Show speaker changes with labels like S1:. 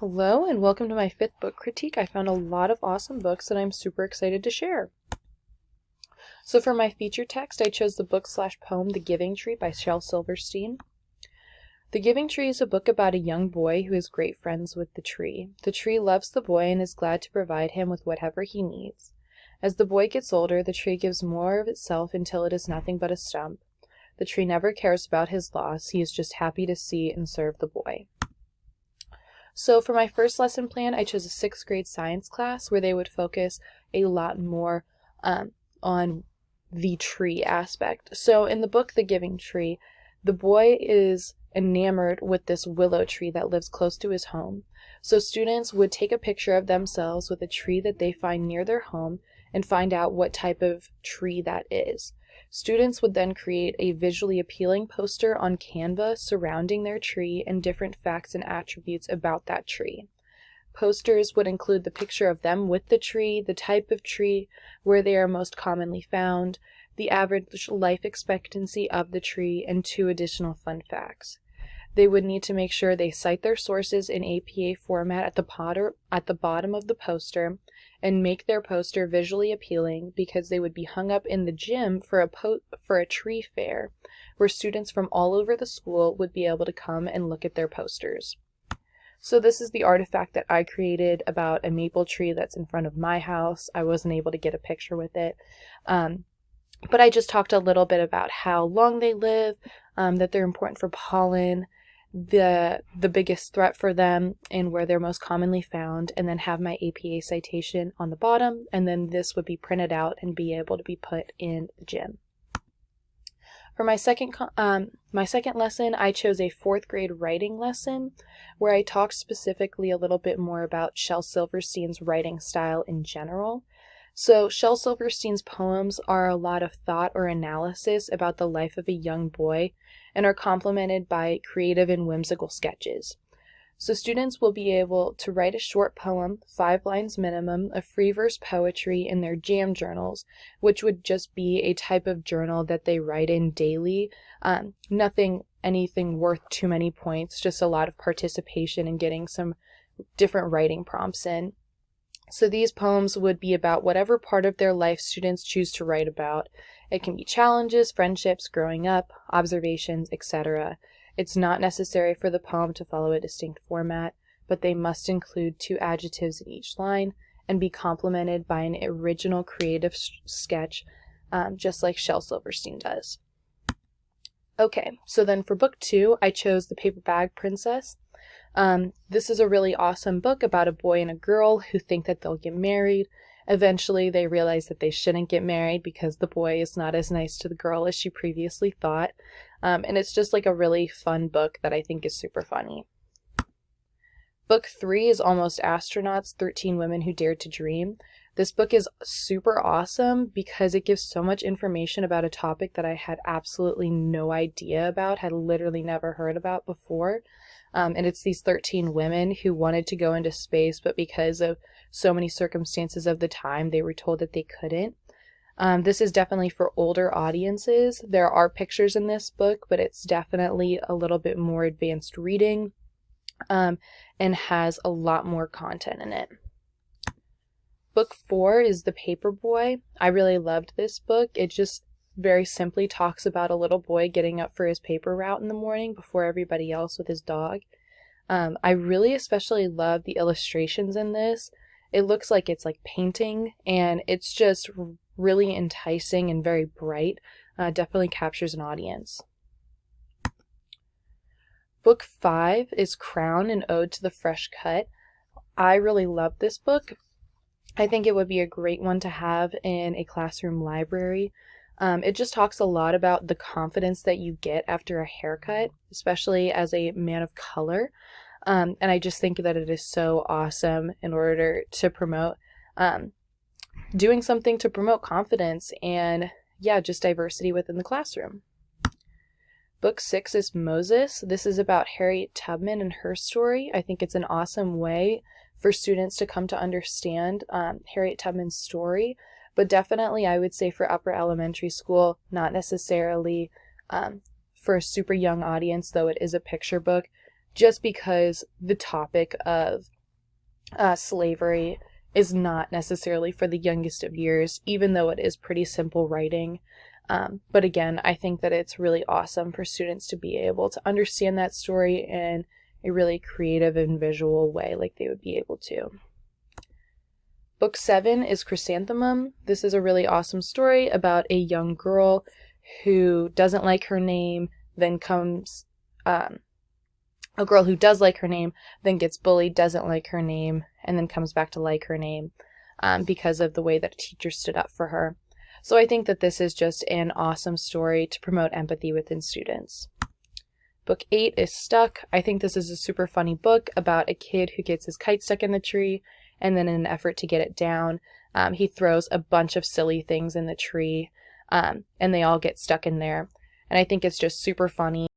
S1: Hello and welcome to my fifth book critique. I found a lot of awesome books that I'm super excited to share. So for my feature text, I chose the book/poem The Giving Tree by Shel Silverstein. The Giving Tree is a book about a young boy who is great friends with the tree. The tree loves the boy and is glad to provide him with whatever he needs. As the boy gets older, the tree gives more of itself until it is nothing but a stump. The tree never cares about his loss. He is just happy to see and serve the boy. So for my first lesson plan, I chose a 6th grade science class where they would focus a lot more on the tree aspect. So in the book, The Giving Tree, the boy is enamored with this willow tree that lives close to his home. So students would take a picture of themselves with a tree that they find near their home and find out what type of tree that is. Students would then create a visually appealing poster on Canva surrounding their tree and different facts and attributes about that tree. Posters would include the picture of them with the tree, the type of tree, where they are most commonly found, the average life expectancy of the tree, and 2 additional fun facts. They would need to make sure they cite their sources in APA format at the bottom of the poster and make their poster visually appealing because they would be hung up in the gym for a tree fair where students from all over the school would be able to come and look at their posters. So this is the artifact that I created about a maple tree that's in front of my house. I wasn't able to get a picture with it. But I just talked a little bit about how long they live, that they're important for pollen, the biggest threat for them, and where they're most commonly found, and then have my APA citation on the bottom, and then this would be printed out and be able to be put in the gym. For my second lesson, I chose a 4th grade writing lesson where I talked specifically a little bit more about Shel Silverstein's writing style in general. So Shel Silverstein's poems are a lot of thought or analysis about the life of a young boy and are complemented by creative and whimsical sketches. So students will be able to write a short poem, 5 lines minimum, of free verse poetry in their jam journals, which would just be a type of journal that they write in daily. Anything worth too many points, just a lot of participation and getting some different writing prompts in. So these poems would be about whatever part of their life students choose to write about. It can be challenges, friendships, growing up, observations, etc. It's not necessary for the poem to follow a distinct format, but they must include 2 adjectives in each line and be complemented by an original creative sketch, just like Shel Silverstein does. Okay, so then for book 2, I chose The Paper Bag Princess. This is a really awesome book about a boy and a girl who think that they'll get married. Eventually, they realize that they shouldn't get married because the boy is not as nice to the girl as she previously thought. And it's just like a really fun book that I think is super funny. Book 3 is Almost Astronauts, 13 Women Who Dared to Dream. This book is super awesome because it gives so much information about a topic that I had absolutely no idea about, had literally never heard about before. And it's these 13 women who wanted to go into space, but because of so many circumstances of the time, they were told that they couldn't. This is definitely for older audiences. There are pictures in this book, but it's definitely a little bit more advanced reading, and has a lot more content in it. Book 4 is The Paper Boy. I really loved this book. It just very simply talks about a little boy getting up for his paper route in the morning before everybody else with his dog. I really especially love the illustrations in this. It looks like it's like painting, and it's just really enticing and very bright. Definitely captures an audience. Book 5 is Crown, an Ode to the Fresh Cut. I really love this book. I think it would be a great one to have in a classroom library. It just talks a lot about the confidence that you get after a haircut, especially as a man of color. And I just think that it is so awesome in order to promote doing something to promote confidence and, just diversity within the classroom. Book 6 is Moses. This is about Harriet Tubman and her story. I think it's an awesome way for students to come to understand Harriet Tubman's story, but definitely I would say for upper elementary school, not necessarily for a super young audience, though it is a picture book. just because the topic of slavery is not necessarily for the youngest of years, even though it is pretty simple writing. But again, I think that it's really awesome for students to be able to understand that story in a really creative and visual way like they would be able to. Book 7 is Chrysanthemum. This is a really awesome story about a young girl who doesn't like her name, then comes, a girl who does like her name, then gets bullied, doesn't like her name, and then comes back to like her name because of the way that a teacher stood up for her. So I think that this is just an awesome story to promote empathy within students. Book 8 is Stuck. I think this is a super funny book about a kid who gets his kite stuck in the tree, and then in an effort to get it down, he throws a bunch of silly things in the tree, and they all get stuck in there. And I think it's just super funny